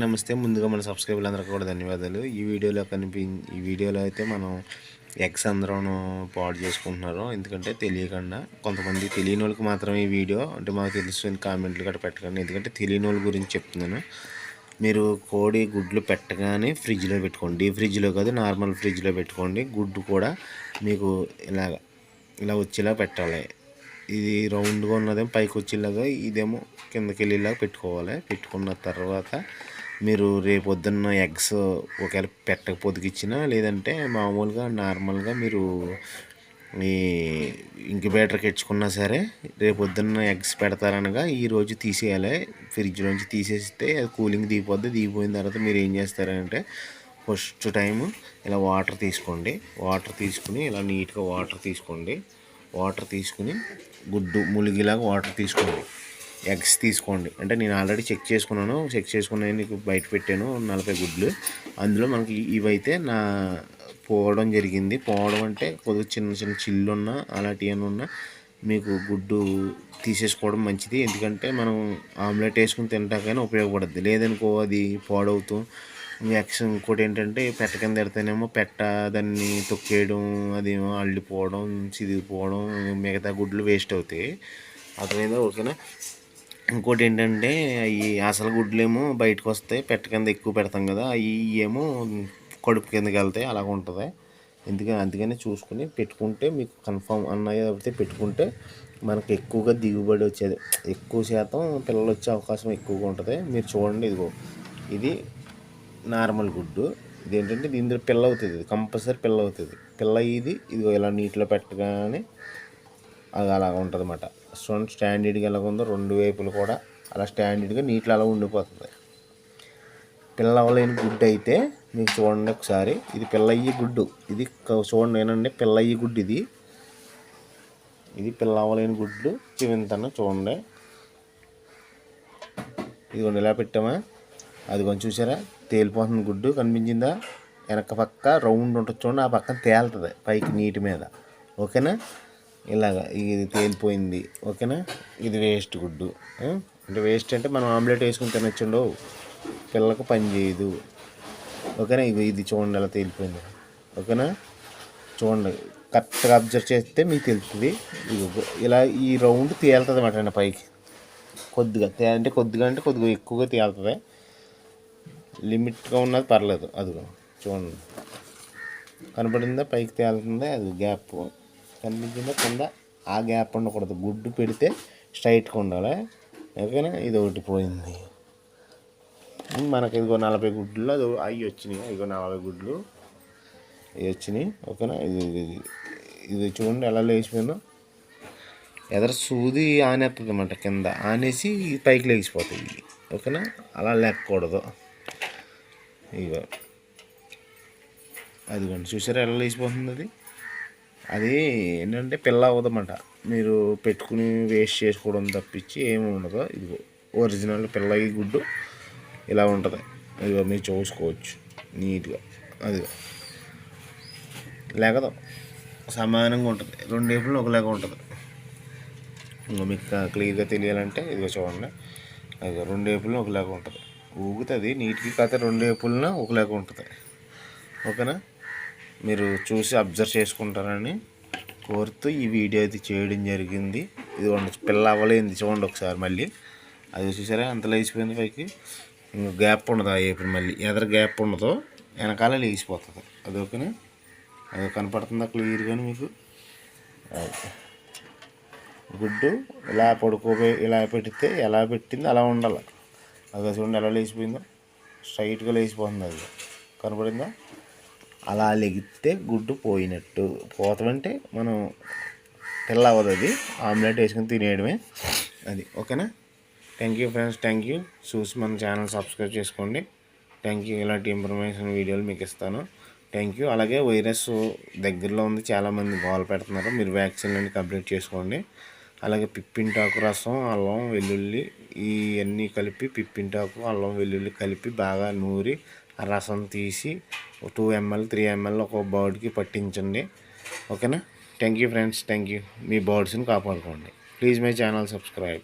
నమస్తే. ముందుగా మన సబ్స్క్రైబర్లందరికీ కూడా ధన్యవాదాలు. ఈ వీడియోలో అయితే మనం ఎగ్స్ అందరం పాడు చేసుకుంటున్నారు. ఎందుకంటే తెలియకుండా కొంతమంది తెలియని వాళ్ళకి మాత్రమే ఈ వీడియో అంటే మాకు తెలుసు కామెంట్లు గట్రా పెట్టకండి. ఎందుకంటే తెలియని వాళ్ళ గురించి చెప్తున్నాను. మీరు కోడి గుడ్లు పెట్టగానే ఫ్రిడ్జ్లో పెట్టుకోండి. డీప్ ఫ్రిడ్జ్లో కాదు, నార్మల్ ఫ్రిడ్జ్లో పెట్టుకోండి. గుడ్డు కూడా మీకు ఇలా వచ్చేలా పెట్టాలి. ఇది రౌండ్గా ఉన్నదేమో పైకి వచ్చేలాగా, ఇదేమో కిందకి వెళ్ళేలాగా పెట్టుకోవాలి. పెట్టుకున్న తర్వాత మీరు రేపొద్దున్న ఎగ్స్ ఒకవేళ పొదిగిచ్చినా లేదంటే మామూలుగా నార్మల్గా మీరు ఈ ఇంక్యుబేటర్కి ఇచ్చుకున్నా సరే రేపొద్దున్న ఎగ్స్ పెడతారనగా ఈరోజు తీసేయాలి. ఫ్రిడ్జ్లోంచి తీసేస్తే అది కూలింగ్ దిగిపోద్ది. దిగిపోయిన తర్వాత మీరు ఏం చేస్తారంటే ఫస్ట్ టైము ఇలా వాటర్ తీసుకోండి. వాటర్ తీసుకుని ఇలా నీట్గా వాటర్ తీసుకోండి. వాటర్ తీసుకుని గుడ్డు ములిగిలాగా వాటర్ తీసుకోండి. ఎగ్స్ తీసుకోండి. అంటే నేను ఆల్రెడీ చెక్ చేసుకున్నాను. నీకు బయట పెట్టాను 40 గుడ్లు. అందులో మనకి ఇవైతే పోవడం జరిగింది. పోవడం అంటే కొద్దిగా చిన్న చిన్న చిల్లున్నా అలాంటివి ఉన్నా మీకు గుడ్డు తీసేసుకోవడం మంచిది. ఎందుకంటే మనం ఆమ్లెట్ వేసుకుని తింటాకైనా ఉపయోగపడుద్ది. లేదనుకో అది పాడవుతూ ఎగ్స్ ఇంకోటి ఏంటంటే పెట్ట కింద పెడితేనేమో దాన్ని తొక్కేయడం, అదేమో అల్లిపోవడం, చిదిగిపోవడం, మిగతా గుడ్లు వేస్ట్ అవుతాయి. అర్థమైందా? ఓకేనా? ఇంకోటి ఏంటంటే అవి అసలు గుడ్లేమో బయటకు వస్తాయి. పెట్ట కింద ఎక్కువ పెడతాం కదా, అవి ఏమో కడుపు కిందకి వెళ్తాయి. అలాగ ఉంటుంది. అందుకని చూసుకుని పెట్టుకుంటే మీకు కన్ఫామ్ అన్నయ్య అయితే పెట్టుకుంటే మనకు ఎక్కువగా దిగుబడి వచ్చేది, ఎక్కువ శాతం పిల్లలు వచ్చే అవకాశం ఎక్కువగా ఉంటుంది. మీరు చూడండి, ఇది నార్మల్ గుడ్డు. ఇదేంటంటే ఇందులో పిల్ల అవుతుంది, కంపల్సరీ పిల్ల అవుతుంది. పిల్ల ఇదిగో ఇలా నీటిలో పెట్టగానే అది అలాగ ఉంటుంది అన్నమాట. స్టాండర్డ్గా ఎలాగ ఉందో 2 వైపులు కూడా అలా స్టాండర్డ్గా నీటిలో అలా ఉండిపోతుంది. పిల్ల అవ్వలేని గుడ్డు అయితే మీకు చూడండి ఒకసారి, ఇది పిల్లయ్యి గుడ్డు. ఇది చూడండి ఏనండి, పిల్లయ్యి గుడ్డు. ఇది పిల్ల అవ్వలేని గుడ్లు చివింతన చూడండి. ఇదిగోండి ఇలా పెట్టామా, అది కొంచెం చూసారా తేలిపోతుంది గుడ్డు. కనిపించిందా? వెనక పక్క రౌండ్ ఉంటుంది చూడండి, ఆ పక్కన తేలుతుంది పైకి నీటి మీద. ఓకేనా? ఇలాగా ఇది తేలిపోయింది. ఓకేనా? ఇది వేస్ట్ గుడ్డు. అంటే వేస్ట్ అంటే మనం ఆమ్లెట్ వేసుకుని తినొచ్చుండో, పిల్లలకు పని చేయదు. ఓకేనా? ఇది చూడండి ఎలా తేలిపోయింది. ఓకేనా? చూడండి, కరెక్ట్గా అబ్జర్వ్ చేస్తే మీకు తెలుస్తుంది. ఇలా ఈ రౌండ్ తేలుతుంది అన్నమాట పైకి. కొద్దిగా అంటే కొద్దిగా ఎక్కువగా తేలుతుంది. లిమిట్గా ఉన్నది పర్లేదు. అదిగో చూడండి, కనపడిందా? పైకి తేలుతుంది. అది గ్యాప్ కనిపించిందా? కింద ఆ గ్యాప్ ఉండకూడదు. గుడ్డు పెడితే స్ట్రైట్గా ఉండాలి. ఓకేనా? ఇది ఒకటి పోయింది. మనకి ఇదిగో 40 గుడ్లు అది అవి వచ్చినాయి. ఇదిగో 40 గుడ్లు ఇవి వచ్చినాయి. ఓకేనా? ఇది చూడండి ఎలా లేచిపోయిందో. ఎదర సూది ఆనేస్తుంది అన్నమాట, కింద ఆనేసి పైకి లేచిపోతాయి. ఓకేనా? అలా లేకూడదు. ఇగో అదిగోండి, చూసారా ఎలా లేచిపోతుంది. అది ఏంటంటే పిల్ల అవ్వదన్నమాట. మీరు పెట్టుకుని వేస్ట్ చేసుకోవడం తప్పించి ఏమి ఉండదు. ఇదిగో ఒరిజినల్ పిల్ల ఈ గుడ్డు ఇలా ఉంటుంది. ఇదిగో మీరు చూసుకోవచ్చు నీట్గా. అది లేకదు సమానంగా ఉంటుంది. 2 వైపులు ఒకలాగా ఉంటుంది. ఇంకో మీకు క్లియర్గా తెలియాలంటే ఇదిగో చూడండి, అది 2 వైపులను ఒకలాగా ఉంటుంది. ఊగుతుంది నీట్గా, కాకపోతే 2 వైపులన ఒకలాగా ఉంటుంది. ఓకేనా? మీరు చూసి అబ్జర్వ్ చేసుకుంటారని కోరుతూ ఈ వీడియో అయితే చేయడం జరిగింది. ఇది పిల్ల అవ్వలేంది చూడండి ఒకసారి మళ్ళీ. అది చూసారా అంత లేచిపోయింది పైకి. ఇంకా గ్యాప్ ఉండదు. ఆ ఏపుడు మళ్ళీ ఎదర గ్యాప్ ఉండదు, వెనకాల లేచిపోతుంది. అది ఓకేనా? అది కనపడుతుందా క్లియర్గానే మీకు? గుడ్డు ఇలా ఇలా పెడితే ఎలా పెట్టింది అలా ఉండాలి. అది చూడండి ఎలా లేచిపోయిందో, స్ట్రైట్గా లేచిపోతుంది. అది కనపడిందా? అలా లెగితే గుడ్డు పోయినట్టు. పోతామంటే మనం పిల్ల అవ్వదు, అది ఆమ్లెట్ వేసుకుని తినేయడమే. అది ఓకేనా? Thank you friends, thank you. చూసి మన ఛానల్ సబ్స్క్రైబ్ చేసుకోండి. Thank you. ఇలాంటి ఇన్ఫర్మేషన్ వీడియోలు మీకు ఇస్తాను. Thank you. అలాగే వైరస్ దగ్గరలో ఉంది, చాలామంది గోల పెడుతున్నారు. మీరు వ్యాక్సిన్ అన్ని కంప్లీట్ చేసుకోండి. అలాగే పిప్పింటాకు రసం, అల్లం వెల్లుల్లి ఇవన్నీ కలిపి, పిప్పింటాకు అల్లం వెల్లుల్లి కలిపి బాగా నూరి ఆ రసం తీసి 2 ml 3 ml ఒక బర్డ్కి పట్టించండి. ఓకేనా? Thank you friends, thank you. మీ బర్డ్స్ని కాపాడుకోండి. Please my channel subscribe.